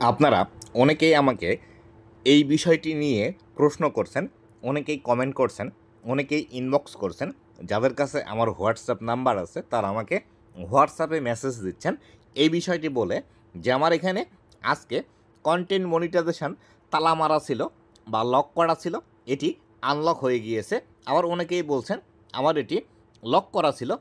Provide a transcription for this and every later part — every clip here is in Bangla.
আপনারা অনেকেই আমাকে এই বিষয়টি নিয়ে প্রশ্ন করছেন, অনেকেই কমেন্ট করছেন, অনেকেই ইনবক্স করছেন। যাদের কাছে আমার হোয়াটসঅ্যাপ নাম্বার আছে তারা আমাকে হোয়াটসঅ্যাপে মেসেজ দিচ্ছেন এই বিষয়টি বলে যে আমার এখানে আজকে কন্টেন্ট মনিটাইজেশন তালা মারা ছিল বা লক করা ছিল, এটি আনলক হয়ে গিয়েছে। আবার অনেকেই বলছেন আমার এটি লক করা ছিল,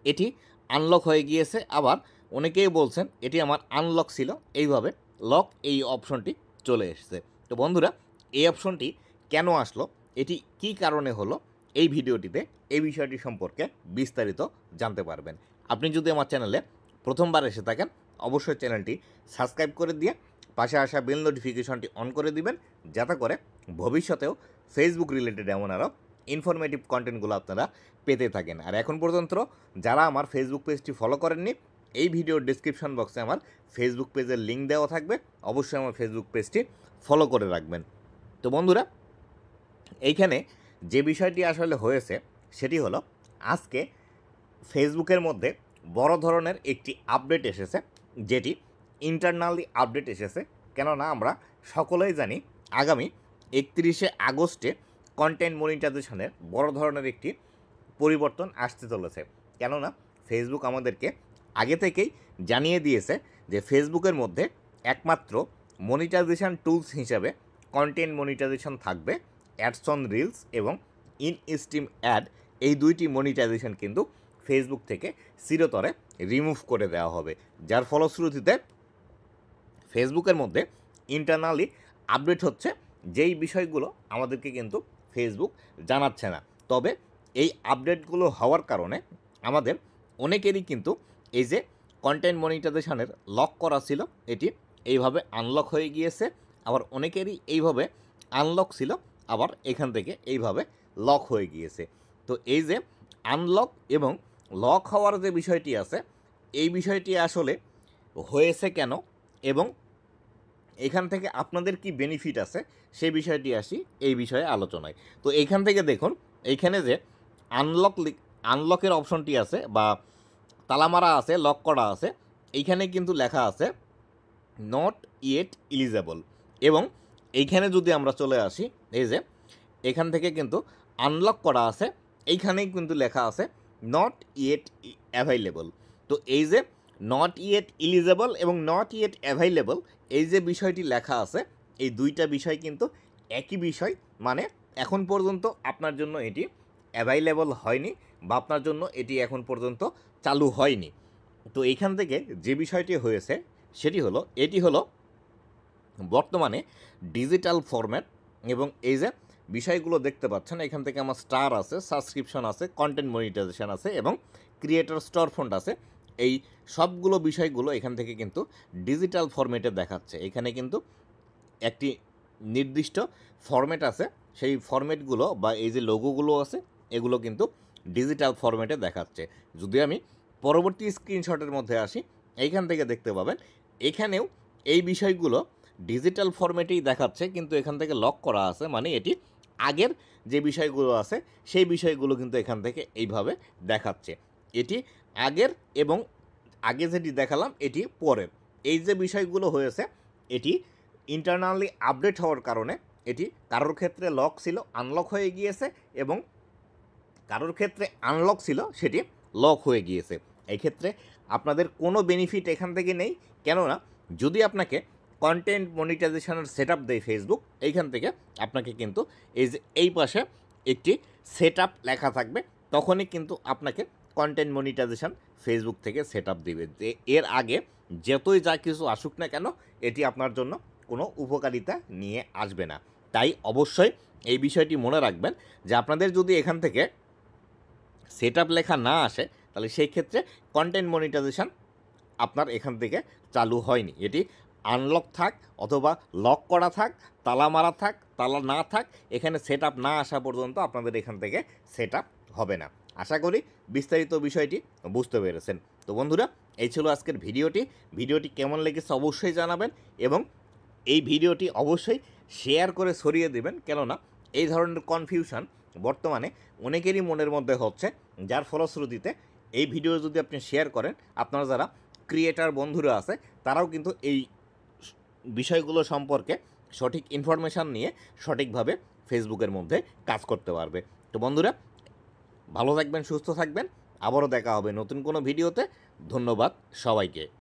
এটি আনলক হয়ে গিয়েছে। আবার অনেকেই বলছেন এটি আমার আনলক ছিল, এইভাবে লক এই অপশনটি চলে এসেছে। তো বন্ধুরা, এই অপশনটি কেন আসলো, এটি কি কারণে হলো, এই ভিডিওটিতে এই বিষয়টি সম্পর্কে বিস্তারিত জানতে পারবেন। আপনি যদি আমার চ্যানেলে প্রথমবার এসে থাকেন অবশ্যই চ্যানেলটি সাবস্ক্রাইব করে দিয়ে পাশে আসা বেল নোটিফিকেশনটি অন করে দিবেন, যাতে করে ভবিষ্যতেও ফেসবুক রিলেটেড এমন আরও ইনফরমেটিভ কন্টেন্টগুলো আপনারা পেতে থাকেন। আর এখন পর্যন্ত যারা আমার ফেসবুক পেজটি ফলো করেননি, এই ভিডিওর ডিসক্রিপশন বক্সে আমার ফেসবুক পেজের লিঙ্ক দেওয়া থাকবে, অবশ্যই আমার ফেসবুক পেজটি ফলো করে রাখবেন। তো বন্ধুরা, এইখানে যে বিষয়টি আসলে হয়েছে সেটি হলো আজকে ফেসবুকের মধ্যে বড় ধরনের একটি আপডেট এসেছে, যেটি ইন্টারনালি আপডেট এসেছে। কেননা আমরা সকলেই জানি আগামী 31শে আগস্টে কন্টেন্ট মনিটাইজেশনের বড় ধরনের একটি পরিবর্তন আসতে চলেছে। কেননা ফেসবুক আমাদেরকে আগে থেকেই জানিয়ে দিয়েছে যে ফেসবুকের মধ্যে একমাত্র মনিটাইজেশন টুলস হিসাবে কন্টেন্ট মনিটাইজেশন থাকবে, অ্যাডস অন রিলস এবং ইন স্ট্রিম অ্যাড। এই দুইটি মনিটাইজেশন কিন্তু ফেসবুক থেকে চিরতরে রিমুভ করে দেওয়া হবে, যার ফলশ্রুতিতে ফেসবুকের মধ্যে ইন্টারনালি আপডেট হচ্ছে, যেই বিষয়গুলো আমাদেরকে কিন্তু ফেসবুক জানাচ্ছে না। তবে এই আপডেটগুলো হওয়ার কারণে আমাদের অনেকেরই কিন্তু এই যে কন্টেন্ট মনিটাইজেশনের লক করা ছিল এটি এইভাবে আনলক হয়ে গিয়েছে। আবার অনেকেরই এইভাবে আনলক ছিল, আবার এখান থেকে এইভাবে লক হয়ে গিয়েছে। তো এই যে আনলক এবং লক হওয়ার যে বিষয়টি আছে, এই বিষয়টি আসলে হয়েছে কেন এবং এখান থেকে আপনাদের কি বেনিফিট আছে সেই বিষয়টি আসি এই বিষয়ে আলোচনায়। তো এইখান থেকে দেখুন, এইখানে যে আনলকের অপশনটি আছে বা তালামারা আছে, লক করা আছে, এইখানে কিন্তু লেখা আছে নট ইয়েট ইলিজেবল। এবং এইখানে যদি আমরা চলে আসি, এই যে এখান থেকে কিন্তু আনলক করা আছে, এইখানেই কিন্তু লেখা আছে নট ইয়েট অ্যাভাইলেবল। তো এই যে নট ইয়েট ইলিজেবল এবং নট ইয়েট অ্যাভাইলেবল, এই যে বিষয়টি লেখা আছে, এই দুইটা বিষয় কিন্তু একই বিষয়। মানে এখন পর্যন্ত আপনার জন্য এটি অ্যাভাইলেবল হয়নি বা আপনার জন্য এটি এখন পর্যন্ত চালু হয়নি। তো এইখান থেকে যে বিষয়টি হয়েছে সেটি হলো, এটি হলো বর্তমানে ডিজিটাল ফরম্যাট। এবং এই যে বিষয়গুলো দেখতে পাচ্ছেন, এখান থেকে আমার স্টার আছে, সাবস্ক্রিপশন আছে, কন্টেন্ট মনিটাইজেশন আছে এবং ক্রিয়েটর স্টোর ফন্ড আছে। এই সবগুলো বিষয়গুলো এখান থেকে কিন্তু ডিজিটাল ফরম্যাটে দেখাচ্ছে। এখানে কিন্তু একটি নির্দিষ্ট ফরম্যাট আছে, সেই ফরম্যাটগুলো বা এই যে লোগোগুলো আছে এগুলো কিন্তু ডিজিটাল ফরম্যাটে দেখাচ্ছে। যদি আমি পরবর্তী স্ক্রিনশটের মধ্যে আসি, এইখান থেকে দেখতে পাবেন এখানেও এই বিষয়গুলো ডিজিটাল ফরম্যাটেই দেখাচ্ছে, কিন্তু এখান থেকে লক করা আছে। মানে এটি আগের যে বিষয়গুলো আছে সেই বিষয়গুলো কিন্তু এখান থেকে এইভাবে দেখাচ্ছে। এটি আগের এবং আগে যেটি দেখালাম এটি পরের। এই যে বিষয়গুলো হয়েছে এটি ইন্টারনালি আপডেট হওয়ার কারণে এটি কারোর ক্ষেত্রে লক ছিল, আনলক হয়ে গিয়েছে, এবং কারোর ক্ষেত্রে আনলক ছিল, সেটি লক হয়ে গিয়েছে। এই ক্ষেত্রে আপনাদের কোনো বেনিফিট এখান থেকে নেই। কেননা যদি আপনাকে কন্টেন্ট মনিটাইজেশনের সেট আপ দেয় ফেসবুক, এইখান থেকে আপনাকে কিন্তু এই যে এই পাশে একটি সেট আপ লেখা থাকবে, তখনই কিন্তু আপনাকে কন্টেন্ট মনিটাইজেশন ফেসবুক থেকে সেট আপ দেবে। যে এর আগে যতই যা কিছু আসুক না কেন, এটি আপনার জন্য কোনো উপকারিতা নিয়ে আসবে না। তাই অবশ্যই এই বিষয়টি মনে রাখবেন যে আপনাদের যদি এখান থেকে সেট আপ লেখা না আসে, তাহলে সেই ক্ষেত্রে কন্টেন্ট মনিটাইজেশন আপনার এখান থেকে চালু হয়নি। এটি আনলক থাক অথবা লক করা থাক, তালা মারা থাক, তালা না থাক, এখানে সেট আপ না আসা পর্যন্ত আপনাদের এখান থেকে সেট আপ হবে না। আশা করি বিস্তারিত বিষয়টি বুঝতে পেরেছেন। তো বন্ধুরা, এই ছিল আজকের ভিডিওটি কেমন লেগেছে অবশ্যই জানাবেন এবং এই ভিডিওটি অবশ্যই শেয়ার করে ছড়িয়ে দেবেন। কেননা এই ধরনের কনফিউশন বর্তমানে অনেকেরই মনের মধ্যে হচ্ছে, যার ফলশ্রুতিতে এই ভিডিও যদি আপনি শেয়ার করেন, আপনারা যারা ক্রিয়েটার বন্ধুরা আছে তারাও কিন্তু এই বিষয়গুলো সম্পর্কে সঠিক ইনফরমেশান নিয়ে সঠিকভাবে ফেসবুকের মধ্যে কাজ করতে পারবে। তো বন্ধুরা, ভালো থাকবেন, সুস্থ থাকবেন, আবারও দেখা হবে নতুন কোনো ভিডিওতে। ধন্যবাদ সবাইকে।